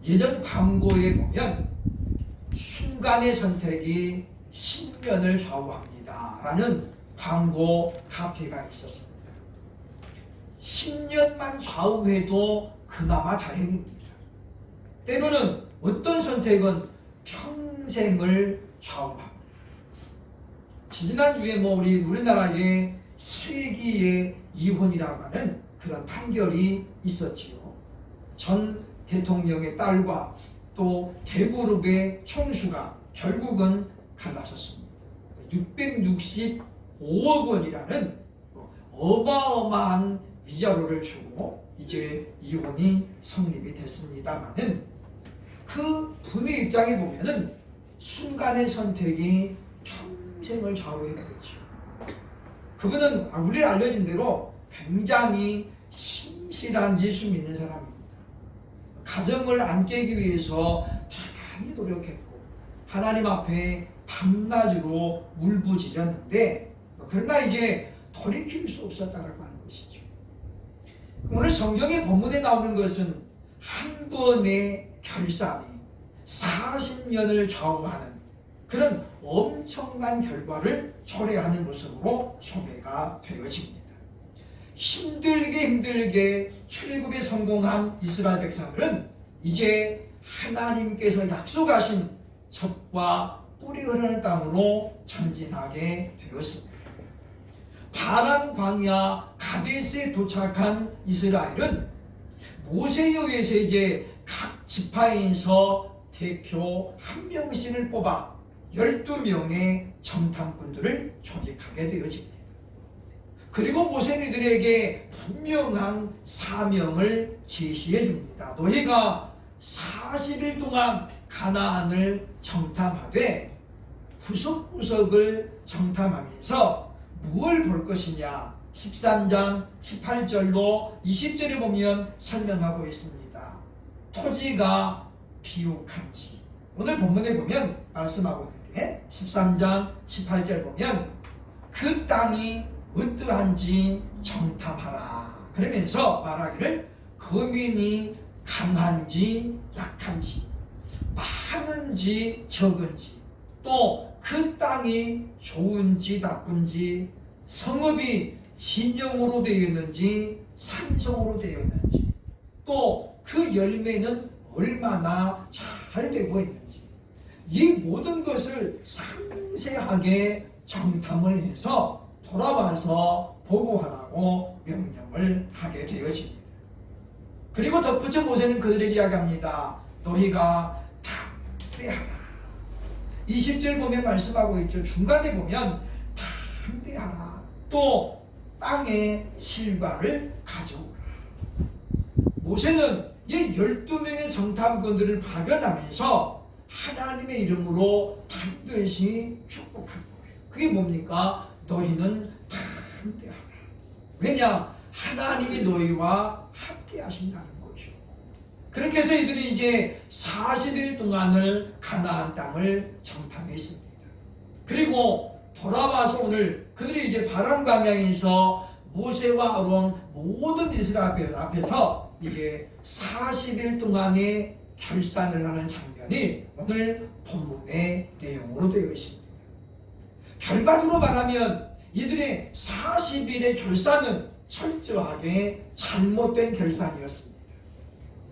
예전 광고에 보면 순간의 선택이 10년을 좌우합니다 라는 광고 카피가 있었습니다. 10년만 좌우해도 그나마 다행입니다. 때로는 어떤 선택은 평생을 좌우합니다. 지난주에 우리나라의 세기의 이혼이라고 하는 그런 판결이 있었지요. 전 대통령의 딸과 또 대그룹의 총수가 결국은 갈라섰습니다. 665억 원이라는 어마어마한 위자료를 주고 이제 이혼이 성립이 됐습니다만은 그 분의 입장에 보면은 순간의 선택이 평생을 좌우해버렸죠. 그분은 우리 알려진 대로 굉장히 신실한 예수 믿는 사람입니다. 가정을 안 깨기 위해서 대단히 노력했고 하나님 앞에 밤낮으로 울부짖었는데 그러나 이제 돌이킬 수 없었다라고 하는 것이죠. 오늘 성경의 본문에 나오는 것은 한 번의 결산이 40년을 좌우하는 그런 엄청난 결과를 초래하는 모습으로 소개가 되어집니다. 힘들게 출애굽에 성공한 이스라엘 백성들은 이제 하나님께서 약속하신 젖과 꿀이 흐르는 땅으로 전진하게 되었습니다. 파란 광야 가데스에 도착한 이스라엘은 모세에 의해서 이제 각 지파에서 대표 한 명씩을 뽑아 12명의 정탐꾼들을 조직하게 되어집니다. 그리고 모세는 이들에게 분명한 사명을 제시해 줍니다. 너희가 40일 동안 가나안을 정탐하되 구석구석을 정탐하면서 무엇을 볼 것이냐 13장 18절로 20절에 보면 설명하고 있습니다. 토지가 비옥한지 오늘 본문에 보면 말씀하고 있는데 13장 18절 보면 그 땅이 어떠한지 정탐하라 그러면서 말하기를 거민이 강한지 약한지 많은지 적은지 또 그 땅이 좋은지 나쁜지 성읍이 진영으로 되어 있는지 산성으로 되어 있는지 또 그 열매는 얼마나 잘 되고 있는지 이 모든 것을 상세하게 정탐을 해서 돌아와서 보고하라고 명령을 하게 되어집니다. 그리고 덧붙여 모세는 그들에게 이야기합니다. 너희가 담대하라. 20절 보면 말씀하고 있죠. 중간에 보면 담대하라. 또 땅의 실과를 가져오라. 모세는 이 12명의 정탐꾼들을 파견하면서 하나님의 이름으로 반드시 축복할 거예요. 그게 뭡니까? 너희는 담대하라. 왜냐? 하나님이 너희와 함께 하신다는 거죠. 그렇게 해서 이들이 이제 40일 동안을 가나안 땅을 정탐했습니다. 그리고 돌아와서 오늘 그들이 이제 바람 방향에서 모세와 아론 모든 이스라엘 앞에서 이제 40일 동안의 결산을 하는 장면이 오늘 본문의 내용으로 되어 있습니다. 결과적으로 말하면 이들의 40일의 결산은 철저하게 잘못된 결산이었습니다.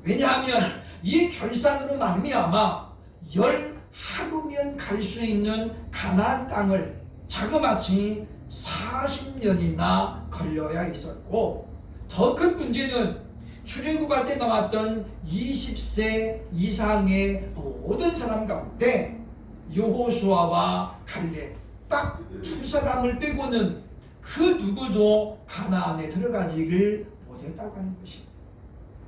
왜냐하면 이 결산으로 말미암아 10하루면 갈 수 있는 가나안 땅을 자그마치 40년이나 걸려야 있었고 더 큰 문제는 출애굽할 때 나왔던 20세 이상의 모든 사람 가운데 여호수아와 갈렙 딱 두 사람을 빼고는 그 누구도 가나안에 들어가지를 못했다고 하는 것입니다.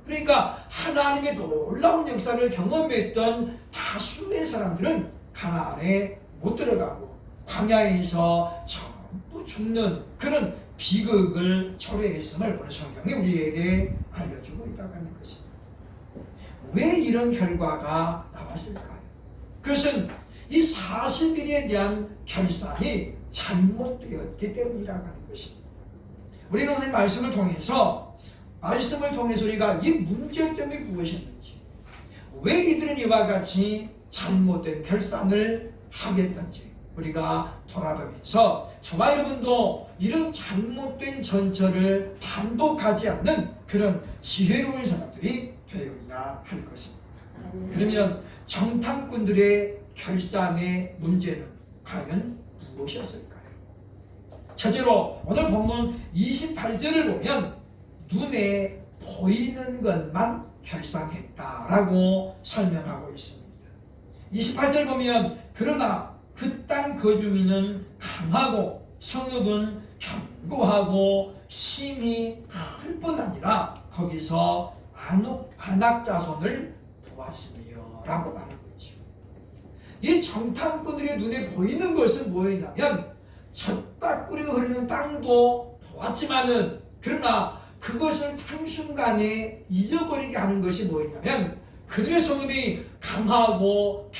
그러니까 하나님의 놀라운 역사를 경험했던 다수의 사람들은 가나안에 못 들어가고 광야에서 전부 죽는 그런 비극을 초래했음을 오늘 성경이 우리에게 알려주고 있다고 하는 것입니다. 왜 이런 결과가 나왔을까요? 그것은 이 40일에 대한 결산이 잘못되었기 때문이라고 하는 것입니다. 우리는 오늘 말씀을 통해서 우리가 이 문제점이 무엇이었는지 왜 이들은 이와 같이 잘못된 결산을 하겠던지 우리가 돌아보면서 저와 여러분도 이런 잘못된 전철을 반복하지 않는 그런 지혜로운 사람들이 되어야 할 것입니다. 그러면 정탐꾼들의 결산의 문제는 과연 무엇이었을까요? 첫째로 오늘 본문 28절을 보면 눈에 보이는 것만 결산했다라고 설명하고 있습니다. 28절 보면 그러나 그 땅 거주민은 강하고 성읍은 견고하고 힘이 클 뿐 아니라 거기서 안악 자손을 보았으며 라고 말하고 있죠. 이 정탐꾼들의 눈에 보이는 것은 뭐였냐면 젖바꾸리 흐르는 땅도 보았지만은 그러나 그것을 한순간에 잊어버리게 하는 것이 뭐였냐면 그들의 성읍이 강하고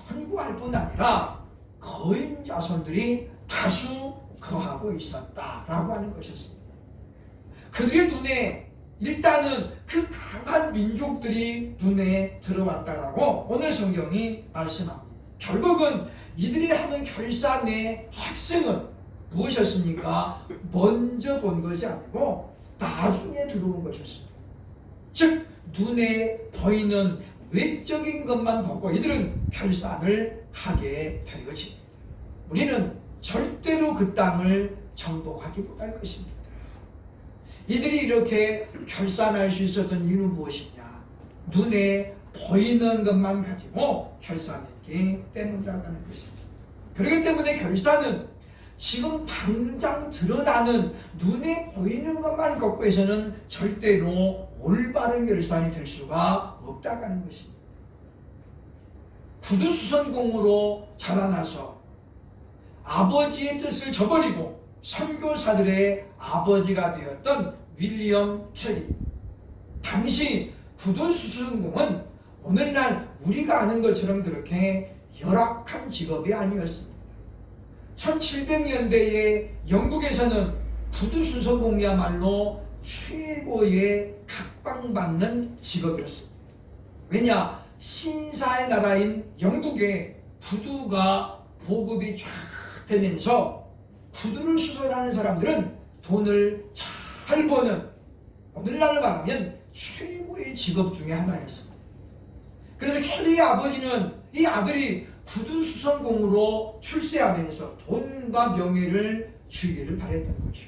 견고할 뿐 아니라 거인 자손들이 다수 거하고 있었다라고 하는 것이었습니다. 그들의 눈에 일단은 그 강한 민족들이 눈에 들어왔다라고 오늘 성경이 말씀합니다. 결국은 이들이 하는 결산의 학생은 무엇이었습니까? 먼저 본 것이 아니고 나중에 들어온 것이었습니다. 즉 눈에 보이는 외적인 것만 보고 이들은 결산을 하게 되어집니다. 우리는 절대로 그 땅을 정복하지 못할 것입니다. 이들이 이렇게 결산할 수 있었던 이유는 무엇이냐? 눈에 보이는 것만 가지고 결산했기 때문이라는 것입니다. 그렇기 때문에 결산은 지금 당장 드러나는 눈에 보이는 것만 갖고 해서는 절대로 올바른 결산이 될 수가 없다고 하는 것입니다. 구두수선공으로 자라나서 아버지의 뜻을 저버리고 선교사들의 아버지가 되었던 윌리엄 캐리. 당시 구두수선공은 오늘날 우리가 아는 것처럼 그렇게 열악한 직업이 아니었습니다. 1700년대에 영국에서는 구두수선공이야말로 최고의 각광받는 직업이었습니다. 왜냐? 신사의 나라인 영국에 구두가 보급이 쫙 되면서 구두를 수선하는 사람들은 돈을 잘 버는 오늘날 말하면 최고의 직업 중에 하나였습니다. 그래서 캐리의 아버지는 이 아들이 구두수선공으로 출세하면서 돈과 명예를 주기를 바랬던 거죠.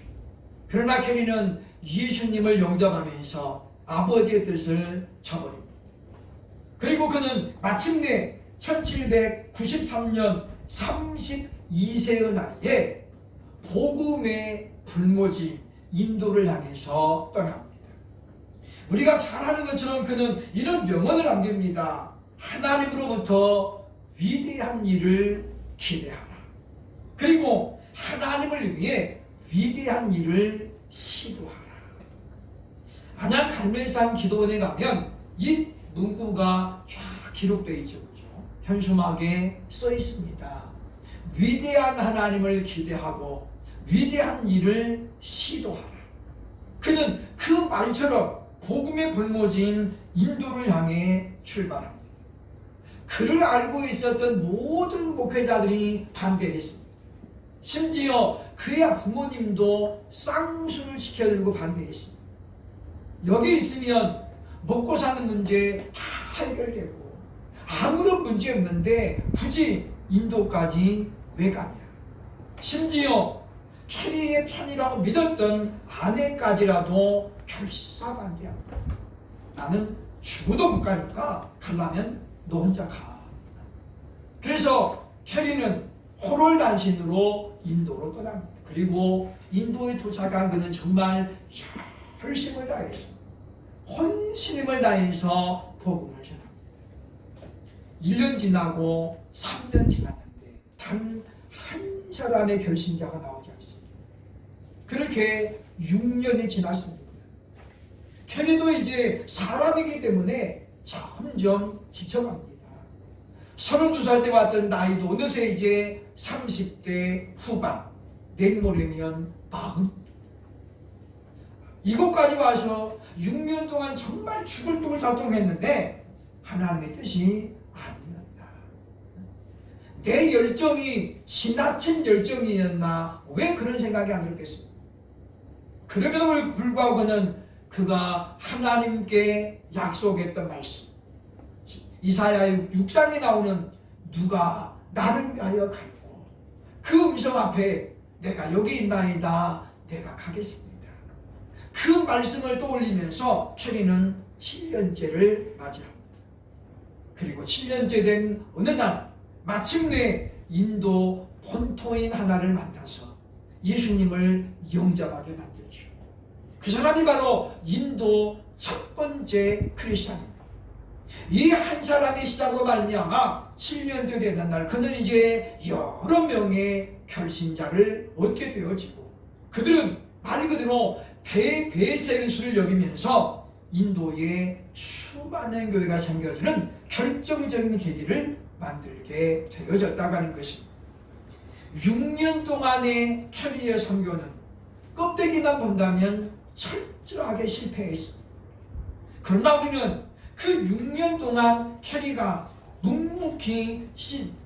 그러나 캐리는 예수님을 영접하면서 아버지의 뜻을 저버립니다. 그리고 그는 마침내 1793년 32세의 나이에 복음의 불모지 인도를 향해서 떠납니다. 우리가 잘 아는 것처럼 그는 이런 명언을 남깁니다. 하나님으로부터 위대한 일을 기대하라. 그리고 하나님을 위해 위대한 일을 시도하라. 안양 갈멜산 기도원에 가면 이 문구가 쫙 기록되어 있죠. 현수막에 써 있습니다. 위대한 하나님을 기대하고 위대한 일을 시도하라. 그는 그 말처럼 복음의 불모지인 인도를 향해 출발합니다. 그를 알고 있었던 모든 목회자들이 반대했습니다. 심지어 그의 부모님도 쌍수를 시켜들고 반대했습니다. 여기 있으면 먹고 사는 문제 다 해결되고 아무런 문제 없는데 굳이 인도까지 왜 가냐. 심지어 캐리의 편이라고 믿었던 아내까지라도 결사반대합니다. 나는 죽어도 못 가니까 가려면 너 혼자 가. 그래서 캐리는 호롤단신으로 인도로 떠납니다. 그리고 인도에 도착한 그는 정말 열심을 다했습니다. 혼신임을 다해서 복음을 전합니다. 1년 지나고 3년 지났는데 단 한 사람의 결신자가 나오지 않습니다. 그렇게 6년이 지났습니다. 캐리도 이제 사람이기 때문에 점점 지쳐갑니다. 32살 때 왔던 나이도 어느새 이제 30대 후반, 내일 모레면 40. 이곳까지 와서 6년 동안 정말 죽을 둥을 작동했는데 하나님의 뜻이 아니었다. 내 열정이 지나친 열정이었나? 왜 그런 생각이 안 들었겠습니까? 그럼에도 불구하고 그가 하나님께 약속했던 말씀, 이사야 6장에 나오는 누가 나를 위하여 가고 그 음성 앞에 내가 여기 있나이다, 내가 가겠습니다. 그 말씀을 떠올리면서 캐리는 7년째를 맞이합니다. 그리고 7년째 된 어느 날 마침내 인도 본토인 하나를 만나서 예수님을 영접하게 만들죠. 그 사람이 바로 인도 첫 번째 크리스찬입니다. 이 한 사람의 시작으로 말미암아 7년째 되는 날 그는 이제 여러 명의 결신자를 얻게 되어지고 그들은 말 그대로 배세위수를 여기면서 인도에 수많은 교회가 생겨지는 결정적인 계기를 만들게 되어졌다고 하는 것입니다. 6년 동안의 캐리의 선교는 껍데기만 본다면 철저하게 실패했습니다. 그러나 우리는 그 6년 동안 캐리가 묵묵히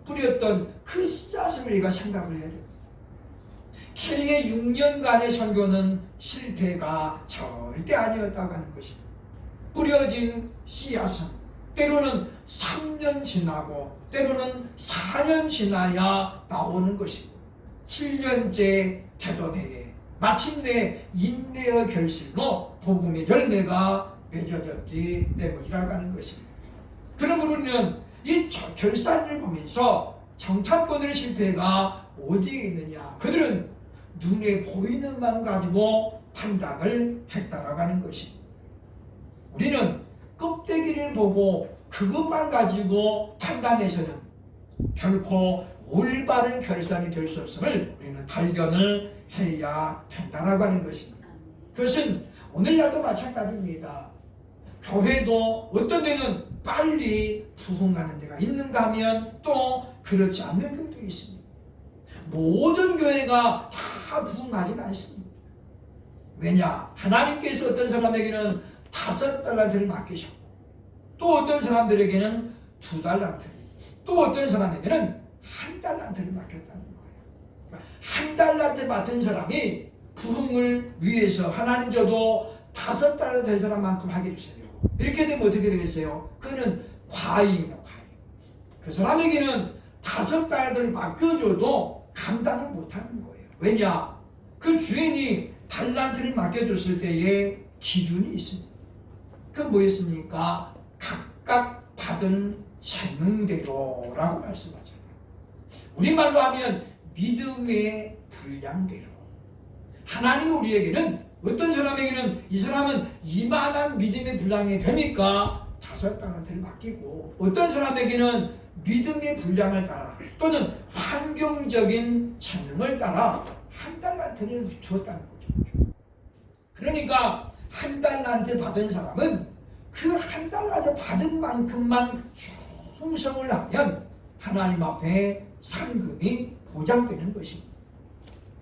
뿌렸던 그 씨앗을 우리가 생각을 해야 됩니다. 캐리의 6년간의 선교는 실패가 절대 아니었다고 하는 것입니다. 뿌려진 씨앗은 때로는 3년 지나고 때로는 4년 지나야 나오는 것이고 7년째 되던 해에 마침내 인내의 결실로 복음의 열매가 맺어졌기 때문이라고 하는 것입니다. 그러므로 우리는 이 결산을 보면서 정탐꾼들의 실패가 어디에 있느냐? 그들은 눈에 보이는 만 가지고 판단을 했다라고 하는 것입니다. 우리는 껍데기를 보고 그것만 가지고 판단해서는 결코 올바른 결산이 될 수 없음을 우리는 발견을 해야 된다라고 하는 것입니다. 그것은 오늘날도 마찬가지입니다. 교회도 어떤 데는 빨리 부흥하는 데가 있는가 하면 또 그렇지 않는 교회도 있습니다. 모든 교회가 다 부흥하지는 않습니다. 왜냐? 하나님께서 어떤 사람에게는 5달란트를 맡기셨고 또 어떤 사람들에게는 2달란트, 또 어떤 사람에게는 1달란트를 맡겼다는 거예요. 1달란트 맡은 사람이 부흥을 위해서 하나님 저도 5달란트 된 사람만큼 하게 해주세요. 이렇게 되면 어떻게 되겠어요? 그는 과잉이에요, 과잉. 그 사람에게는 5달란트를 맡겨줘도 감당을 못하는 거예요. 왜냐? 그 주인이 달란트를 맡겨줬을 때에 기준이 있습니다. 그 뭐였습니까? 각각 받은 재능대로라고 말씀하잖아요. 우리말로 하면 믿음의 분량대로. 하나님은 우리에게는 어떤 사람에게는 이 사람은 이만한 믿음의 분량이 되니까 5달란트를 맡기고 어떤 사람에게는 믿음의 분량을 따라 또는 환경적인 재능을 따라 1달란트를 주었다는 거죠. 그러니까 1달란트 받은 사람은 그 1달란트 받은 만큼만 충성을 하면 하나님 앞에 상급이 보장되는 것입니다.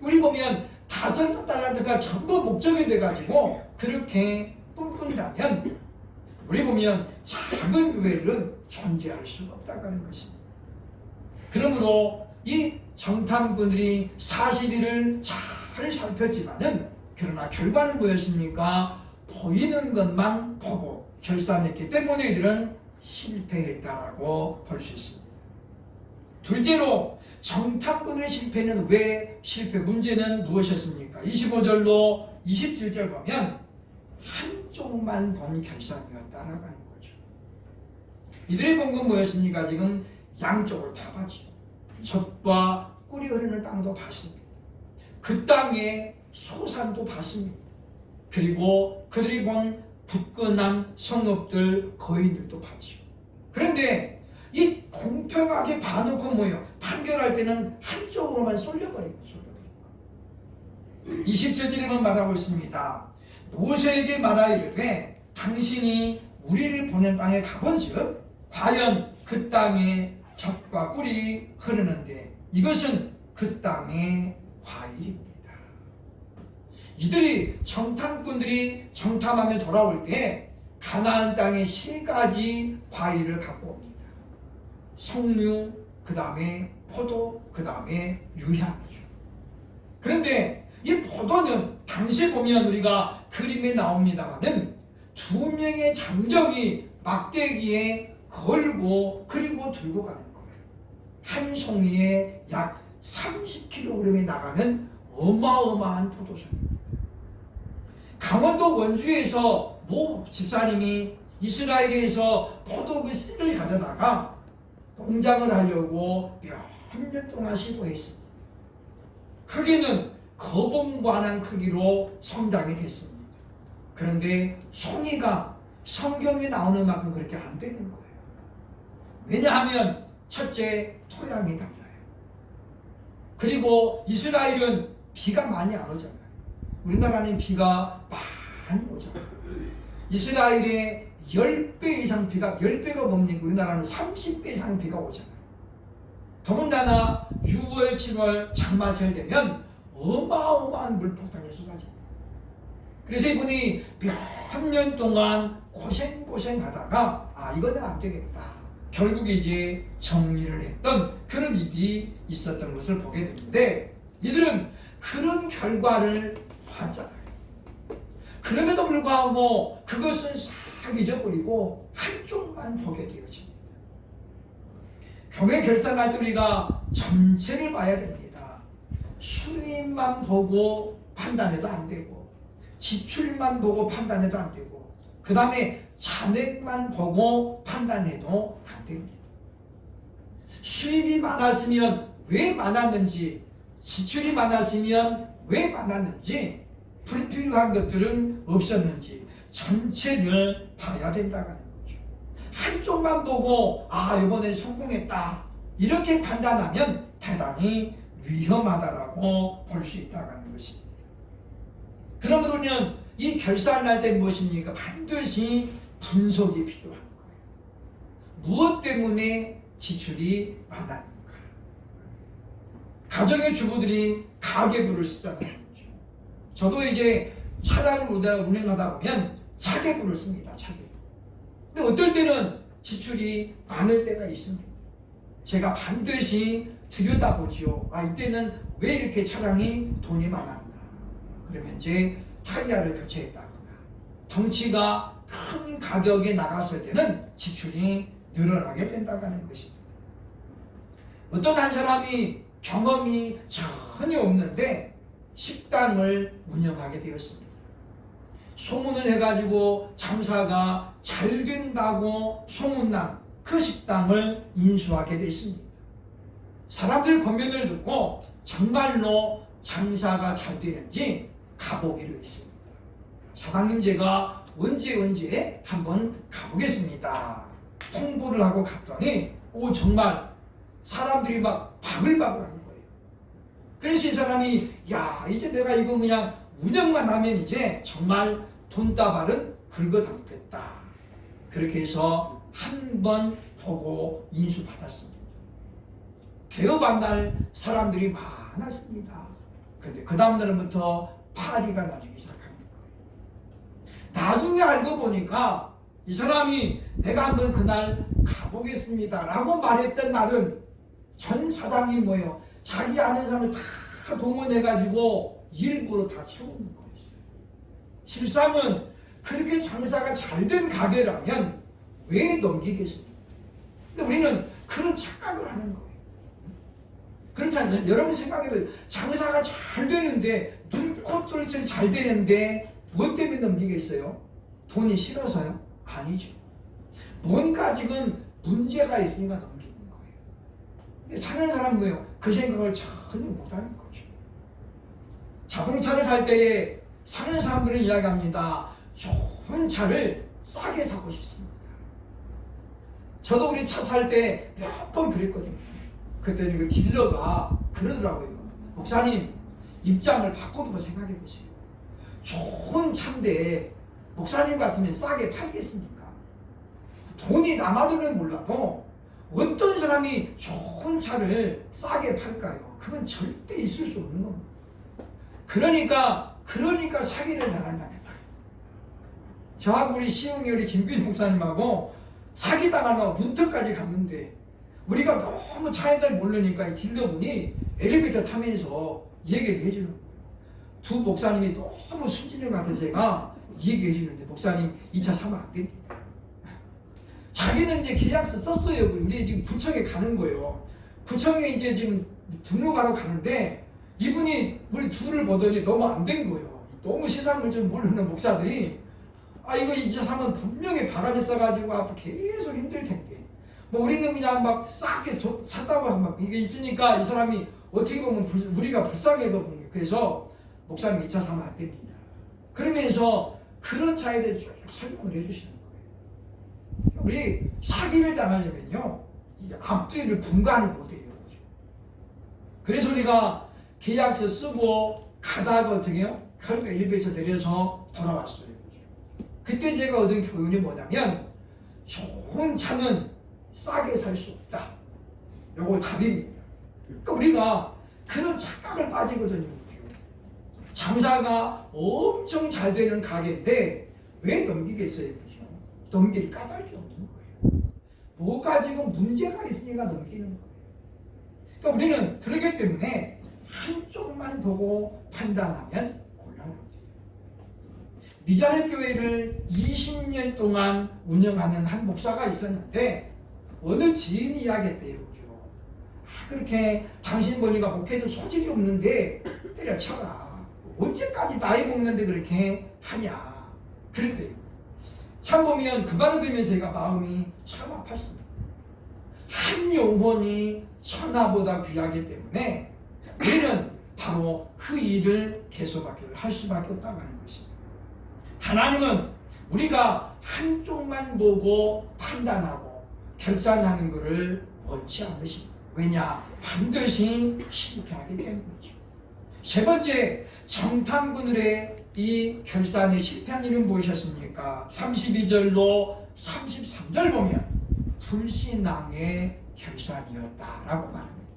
우리 보면 5달란트가 전부 목적이 돼가지고 그렇게 꿈꾼다면 우리 보면 작은 교회들은 존재할 수가 없다고 하는 것입니다. 그러므로 이 정탐꾼들이 사실을 잘 살폈지만은 그러나 결과는 뭐였습니까? 보이는 것만 보고 결산했기 때문에 이들은 실패했다라고 볼 수 있습니다. 둘째로 정탐꾼의 실패는 왜 실패? 문제는 무엇이었습니까? 25절로 27절 보면 한쪽만 본 결산이었다라고 하는 거죠. 이들의 본 건 뭐였습니까? 지금 양쪽을 다 봤죠. 젖과 꿀이 흐르는 땅도 봤습니다. 그 땅에 소산도 봤습니다. 그리고 그들이 본 굳건한 성읍들, 거인들도 봤죠. 그런데 이 공평하게 봐놓고 뭐예요? 판결할 때는 한쪽으로만 쏠려버리고 27절에만 말하고 있습니다. 모세에게 말하이르되 당신이 우리를 보낸 땅에 가본즉 과연 그 땅에 젖과 꿀이 흐르는데 이것은 그 땅의 과일입니다. 이들이 정탐꾼들이 정탐하며 돌아올 때 가나안 땅에 세 가지 과일을 갖고 옵니다. 석류, 그 다음에 포도, 그 다음에 유향이죠. 그런데 이 포도는 당시에 보면 우리가 그림에 나옵니다만은 두 명의 장정이 막대기에 걸고 그리고 들고 가는 거예요. 한 송이에 약 30kg이 나가는 어마어마한 포도송입니다. 강원도 원주에서 모 집사님이 이스라엘에서 포도 그 씨를 가져다가 농장을 하려고 몇 년 동안 시도했습니다. 크기는 거봉관한 크기로 성장이 됐습니다. 그런데 송이가 성경에 나오는 만큼 그렇게 안 되는 거예요. 왜냐하면 첫째, 토양이 달라요. 그리고 이스라엘은 비가 많이 안 오잖아요. 우리나라는 비가 많이 오잖아요. 이스라엘의 10배 이상 비가, 10배가 뭡니까? 우리나라는 30배 이상 비가 오잖아요. 더군다나 6월, 7월 장마철 되면 어마어마한 물폭탄이 쏟아집니다. 그래서 이분이 몇 년 동안 고생하다가 이거는 안 되겠다. 결국 이제 정리를 했던 그런 일이 있었던 것을 보게 되는데, 이들은 그런 결과를 봤잖아요. 그럼에도 불구하고 그것은 싹 잊어버리고 한쪽만 보게 되어집니다. 교회 결산할 때 우리가 전체를 봐야 됩니다. 수입만 보고 판단해도 안 되고, 지출만 보고 판단해도 안 되고, 그 다음에 잔액만 보고 판단해도 안 됩니다. 수입이 많았으면 왜 많았는지, 지출이 많았으면 왜 많았는지, 불필요한 것들은 없었는지 전체를 봐야 된다는 거죠. 한쪽만 보고 이번에 성공했다 이렇게 판단하면 대단히 위험하다라고 볼 수 있다는 것입니다. 그러므로는 이 결산할 때 무엇입니까? 반드시 분석이 필요한 거예요. 무엇 때문에 지출이 많았는가? 가정의 주부들이 가계부를 쓰잖아요. 저도 이제 차량을 운행하다 보면 차계부를 씁니다. 차계부. 근데 어떨 때는 지출이 많을 때가 있습니다. 제가 반드시 들여다보지요. 이때는 왜 이렇게 차량이 돈이 많았나? 그러면 이제 타이어를 교체했다거나, 덩치가 큰 가격에 나갔을 때는 지출이 늘어나게 된다는 것입니다. 어떤 한 사람이 경험이 전혀 없는데 식당을 운영하게 되었습니다. 소문을 해가지고 장사가 잘 된다고 소문난 그 식당을 인수하게 됐습니다. 사람들의 권면을 듣고 정말로 장사가 잘 되는지 가보기로 했습니다. 사장님, 제가 언제 한번 가보겠습니다. 통보를 하고 갔더니 정말 사람들이 막 바글바글 하는 거예요. 그래서 이 사람이 이제 내가 이거 그냥 운영만 하면 이제 정말 돈다발은 긁어 담겠다. 그렇게 해서 한 번 보고 인수받았습니다. 개업한 날 사람들이 많았습니다. 그런데 그 다음 날부터 파리가 나기 시작합니다. 나중에 알고 보니까 이 사람이 내가 한번 그날 가보겠습니다 라고 말했던 날은 전 사장이 뭐예요? 자기 아는 사람을 다 동원해가지고 일부러 다 채우는 거였어요. 실상은 그렇게 장사가 잘 된 가게라면 왜 넘기겠습니까? 근데 우리는 그런 착각을 하는 거예요. 그렇지 않나요? 여러분 생각해봐요. 장사가 잘 되는데, 눈코뜰 잘 되는데 무엇 때문에 넘기겠어요? 돈이 싫어서요? 아니죠. 뭔가 지금 문제가 있으니까 넘기는 거예요. 근데 사는 사람은 뭐예요? 그 생각을 전혀 못하는 거죠. 자동차를 살 때에 사는 사람들은 이야기합니다. 좋은 차를 싸게 사고 싶습니다. 저도 우리 차 살 때 몇 번 그랬거든요. 그때 그 딜러가 그러더라고요. 목사님, 입장을 바꿔보고 생각해 보세요. 좋은 차인데 목사님 같으면 싸게 팔겠습니까? 돈이 남아도는 몰라도 어떤 사람이 좋은 차를 싸게 팔까요? 그건 절대 있을 수 없는 겁니다. 그러니까 사기를 당한다는 거예요. 저하고 우리 시흥이 우리 김균 목사님하고 사기당하려고 문턱까지 갔는데 우리가 너무 차이들 모르니까 이 딜러분이 엘리베이터 타면서 얘기를 해주는 거예요. 두 목사님이 너무 순진한 것 같아서 제가 얘기해 주는데 목사님 2차 사면 안 됩니다. 자기는 이제 계약서 썼어요. 우리 지금 구청에 가는 거예요. 구청에 이제 지금 등록하러 가는데 이분이 우리 둘을 보더니 너무 안 된 거예요. 너무 세상을 좀 모르는 목사들이 이거 2차 사면 분명히 바가지 써가지고 앞으로 계속 힘들 텐데 뭐 우리는 그냥 막 싹게 샀다고 하면 이게 있으니까 이 사람이 어떻게 보면 우리가 불쌍해 보는 거예요. 그래서 목사님 2차 사면 안 됩니다. 그러면서 그런 차에 대해 쭉 설명을 해주시는 거예요. 우리 사기를 당하려면요 이 앞뒤를 분간을 못해요. 그래서 우리가 계약서 쓰고 가다가 어떻게 해요? 결국 엘리베이터 내려서 돌아왔어요. 그때 제가 얻은 교훈이 뭐냐면 좋은 차는 싸게 살 수 없다. 요거 답입니다. 그러니까 우리가 그런 착각을 빠지거든요. 장사가 엄청 잘 되는 가게인데 왜 넘기겠어요? 그죠? 넘길 까닭이 없는 거예요. 뭐가 지금 문제가 있으니까 넘기는 거예요. 그러니까 우리는 그러기 때문에 한쪽만 보고 판단하면 곤란합니다. 미자립 교회를 20년 동안 운영하는 한 목사가 있었는데 어느 지인이 이야기했대요. 그렇게 당신 보니까 목회도 소질이 없는데 때려쳐라. 언제까지 나이 먹는데 그렇게 하냐. 그랬대요. 참 보면 그 말을 들으면서 제가 마음이 참 아팠습니다. 한 영혼이 천하보다 귀하기 때문에 우리는 바로 그 일을 계속하게 할 수밖에 없다고 하는 것입니다. 하나님은 우리가 한쪽만 보고 판단하고 결산하는 것을 원치 않으십니다. 왜냐? 반드시 실패하기 때문이죠. 세 번째, 정탐꾼들의 이 결산에 실패한 일은 무엇이었습니까? 32절로 33절 보면 불신앙의 결산이었다라고 말합니다.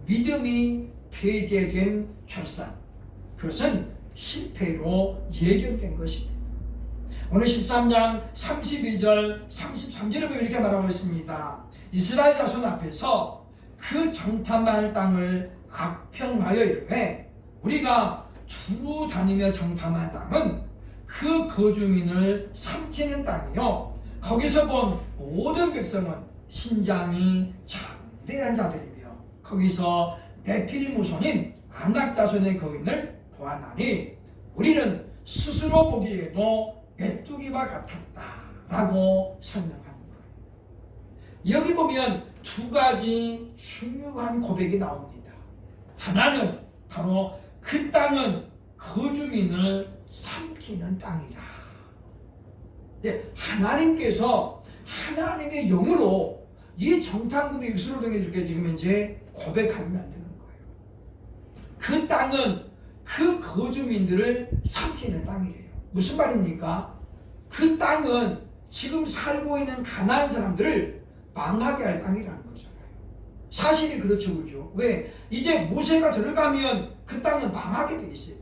믿음이 폐쇄된 결산, 그것은 실패로 예견된 것입니다. 오늘 13장 32절 33절에 보면 이렇게 말하고 있습니다. 이스라엘 자손 앞에서 그 정탐할 땅을 악평하여 이르되 우리가 두루 다니며 정탐한 땅은 그 거주민을 삼키는 땅이요 거기서 본 모든 백성은 신장이 장대한 자들이며 거기서 네피림 후손인 아낙 자손의 거인을 보았나니 우리는 스스로 보기에도 메뚜기와 같았다라고 설명합니다. 여기 보면 두 가지 중요한 고백이 나옵니다. 하나는 바로 그 땅은 거주민을 삼키는 땅이라. 하나님께서 하나님의 영으로 이 정탐꾼의 입술을 통해 이렇게 지금 이제 고백하면 안 되는 거예요. 그 땅은 그 거주민들을 삼키는 땅이래요. 무슨 말입니까? 그 땅은 지금 살고 있는 가난한 사람들을 망하게 할 땅이라는 거잖아요. 사실이 그렇죠, 그죠? 왜? 이제 모세가 들어가면 그 땅은 망하게 돼 있어요.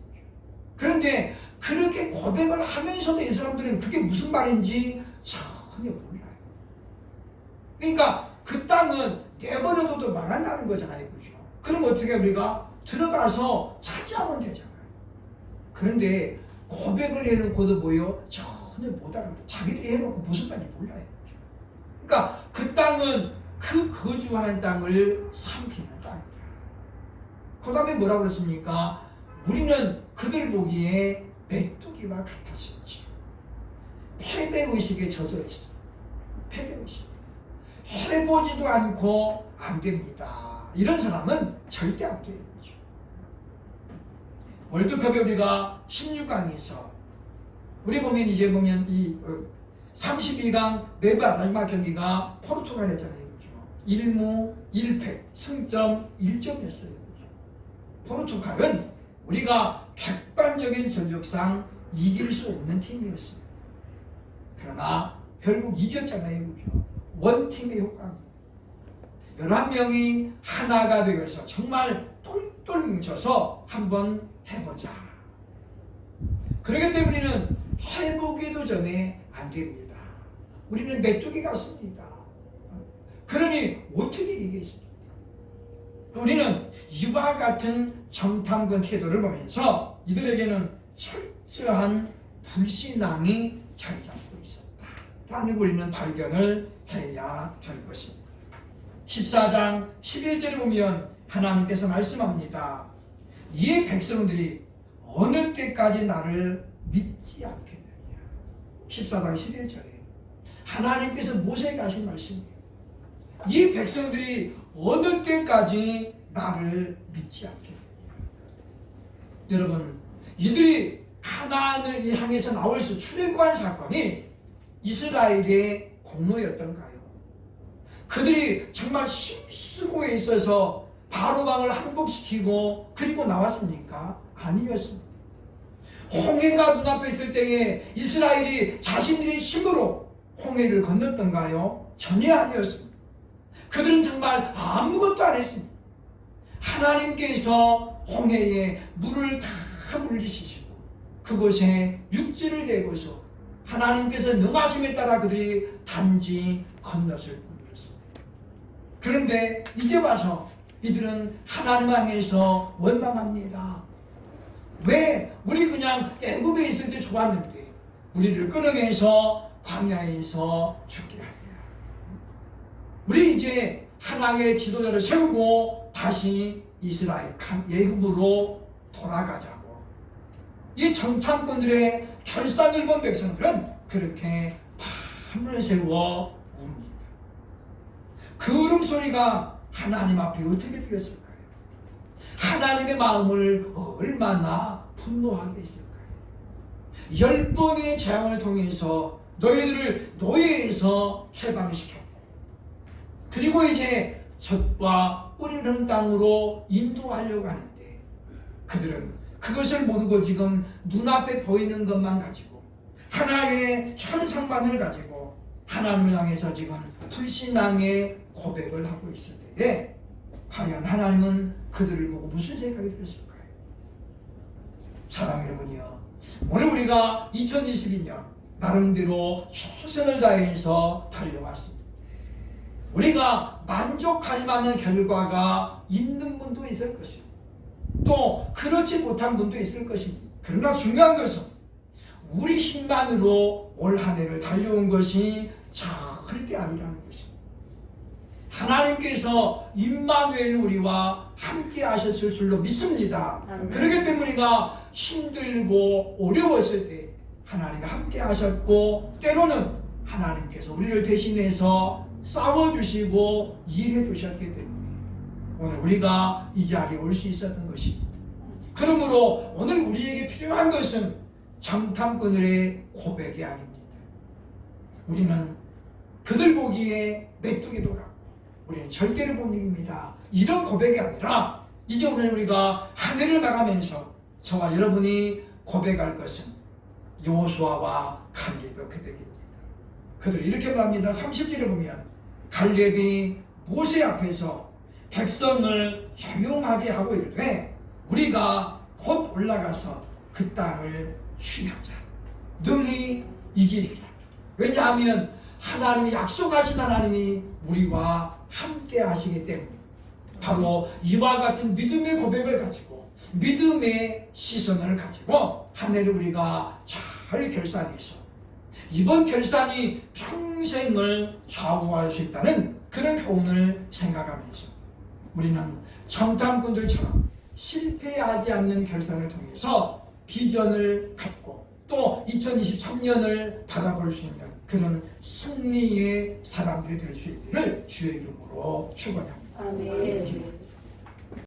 그런데 그렇게 고백을 하면서도 이 사람들은 그게 무슨 말인지 전혀 몰라요. 그러니까 그 땅은 내버려둬도 망한다는 거잖아요, 그죠? 그럼 어떻게 우리가 들어가서 차지하면 되잖아요. 그런데 고백을 해놓고도 뭐요? 전혀 못 알아요. 자기들이 해놓고 무슨 말인지 몰라요. 그러니까 그 땅은 그 거주하는 땅을 삼키는 땅이다. 그 다음에 뭐라고 그랬습니까? 우리는 그들 보기에 메뚜기와 같았을지. 패배의식에 젖어 있어. 패배의식. 해보지도 않고 안 됩니다. 이런 사람은 절대 안 돼요. 월드컵에 우리가 16강에서 우리 보면 이제 보면 이 32강 마지막 경기가 포르투갈이었잖아요. 그렇죠? 1무 1패 승점 1점이었어요. 포르투갈은 우리가 객관적인 전력상 이길 수 없는 팀이었습니다. 그러나 결국 이겼잖아요. 그렇죠? 원팀의 효과입니다. 11명이 하나가 되어서 정말 똘똘 뭉쳐서 한번 해보자. 그렇기 때문에 우리는 해보기도 전에 안 됩니다. 우리는 메뚜기 같습니다. 그러니 어떻게 얘기했습니까? 우리는 이와 같은 정탐꾼 태도를 보면서 이들에게는 철저한 불신앙이 자리 잡고 있었다라는 우리는 발견을 해야 할 것입니다. 14장 11절에 보면 하나님께서 말씀합니다. 이 백성들이 어느 때까지 나를 믿지 않겠느냐. 14장 11절에 하나님께서 모세에게 하신 말씀이에요. 이 백성들이 어느 때까지 나를 믿지 않겠느냐. 여러분, 이들이 가나안을 향해서 나올 수 출애굽한 사건이 이스라엘의 공로였던가요? 그들이 정말 힘쓰고 있어서 바로왕을 항복시키고 그리고 나왔습니까? 아니었습니다. 홍해가 눈앞에 있을 때에 이스라엘이 자신들의 힘으로 홍해를 건넜던가요? 전혀 아니었습니다. 그들은 정말 아무것도 안 했습니다. 하나님께서 홍해에 물을 다 물리시고 그곳에 육지를 내고서 하나님께서 명하심에 따라 그들이 단지 건넜을 뿐이었습니다. 그런데 이제 와서 이들은 하나님 향해서 원망합니다. 왜 우리 그냥 애굽에 있을 때 좋았는데 우리를 끌어내서 광야에서 죽게 하냐. 우리 이제 하나님의 지도자를 세우고 다시 이스라엘 애굽으로 돌아가자고. 이 정탐꾼들의 결산을 본 백성들은 그렇게 밤을 새워 웁니다. 그 울음소리가 하나님 앞에 어떻게 들렸을까요? 하나님의 마음을 얼마나 분노하게 했을까요? 10번의 재앙을 통해서 너희들을 노예에서 해방시켰고 그리고 이제 젖과 뿌리는 땅으로 인도하려고 하는데 그들은 그것을 모르고 지금 눈앞에 보이는 것만 가지고 하나의 현상만을 가지고 하나님을 향해서 지금 불신앙의 고백을 하고 있을 때에 과연 하나님은 그들을 보고 무슨 생각이 들었을까요? 사랑하는 여러분이요, 오늘 우리가 2022년 나름대로 최선을 다해서 달려왔습니다. 우리가 만족할 만한 결과가 있는 분도 있을 것이고 또 그렇지 못한 분도 있을 것입니다. 그러나 중요한 것은 우리 힘만으로 올 한 해를 달려온 것이 절대 아니라는 것입니다. 하나님께서 임마누엘 우리와 함께 하셨을 줄로 믿습니다. 그렇기 때문에 우리가 힘들고 어려웠을 때 하나님이 함께 하셨고 때로는 하나님께서 우리를 대신해서 싸워주시고 일해주셨기 때문에 오늘 우리가 이 자리에 올 수 있었던 것입니다. 그러므로 오늘 우리에게 필요한 것은 정탐꾼들의 고백이 아닙니다. 우리는 그들 보기에 메뚜기도 같고 우리는 절대로 못 이깁니다. 이런 고백이 아니라 이제 오늘 우리가 한 해를 나가면서 저와 여러분이 고백할 것은 여호수아와 갈렙의 고백입니다. 그들 이렇게 말합니다. 30절에 보면 갈렙이 모세 앞에서 백성을 조용하게 하고 이르되 우리가 곧 올라가서 그 땅을 취하자. 능히 이기리라. 왜냐하면 하나님이 약속하신 하나님이 우리와 함께 하시기 때문에 바로 이와 같은 믿음의 고백을 가지고 믿음의 시선을 가지고 한 해를 우리가 잘 결산해서 이번 결산이 평생을 좌우할 수 있다는 그런 교훈을 생각하면서 우리는 정탐꾼들처럼 실패하지 않는 결산을 통해서 비전을 갖고 또 2023년을 바라볼 수 있는 그런 승리의 사람들이 될 수 있기를 주의 이름으로 축원합니다. 아멘.